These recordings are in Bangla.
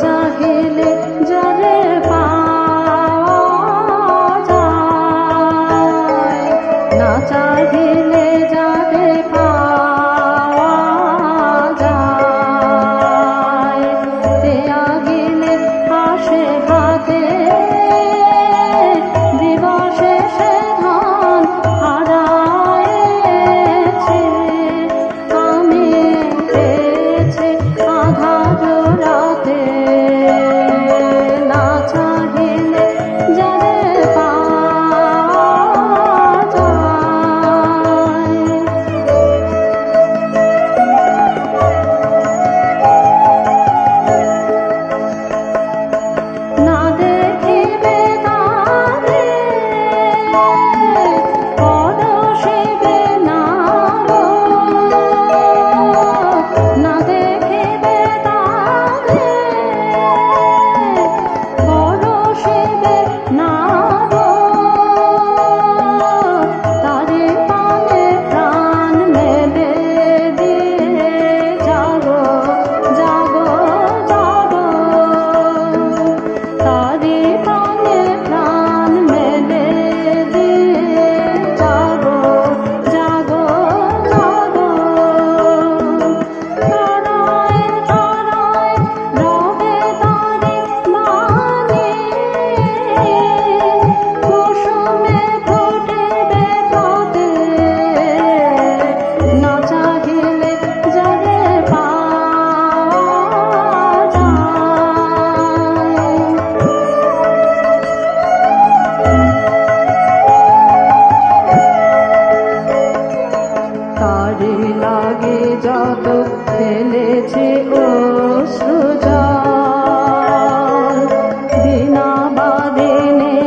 চাহিলে যারে পাওয়া যায়, না চাহিলে যারে পাওয়া যায়, ত্যাগিলে আসে হাতে দিবসে সে ধন হারায়েছে। আমি পেয়েছি আধার রাতে, না চাহিলে যারে পাওয়া যায়। না দেখিবে তারে পরশিবে না গো, না দেখিবে তারে পরশিবে না গো, তারে পানে প্রাণ মেলে দিয়ে জাগো জাগো জাগো, তারে পানে প্রাণ মেলে দিয়ে জাগো জাগো জাগো। তারায় তারায় রবে তারে বাণী, কুসুমে ফুটিবে পথে, না চাহিলে যারে পাওয়া যায়। তারে লাগে যত ফেলেছে অশ্রুজল, দিনা বাদিনে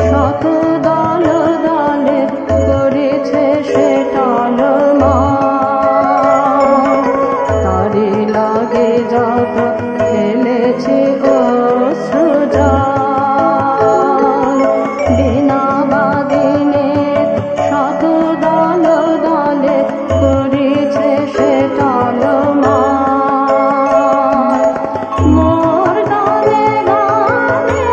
শত দল দলে করেছে সে টলমল। তারে লাগে যত ফেলেছে অশ্রুজল, দিনা বাদিনে শত দল দলে করেছে সে টলমল। মোর গানে গানে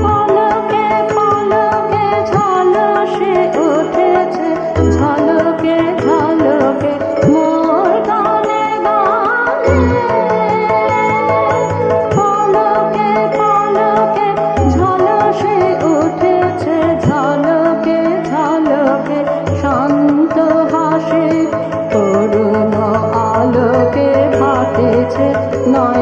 পলকে পলকে ঝলসে উঠেছে, ঝলকে ঝলকে মোর গানে গানে পলকে পলকে ঝলসে উঠেছে, ঝলকে ঝলকে শান্ত হাসি করুণ আলোকে ভাসেছে নয়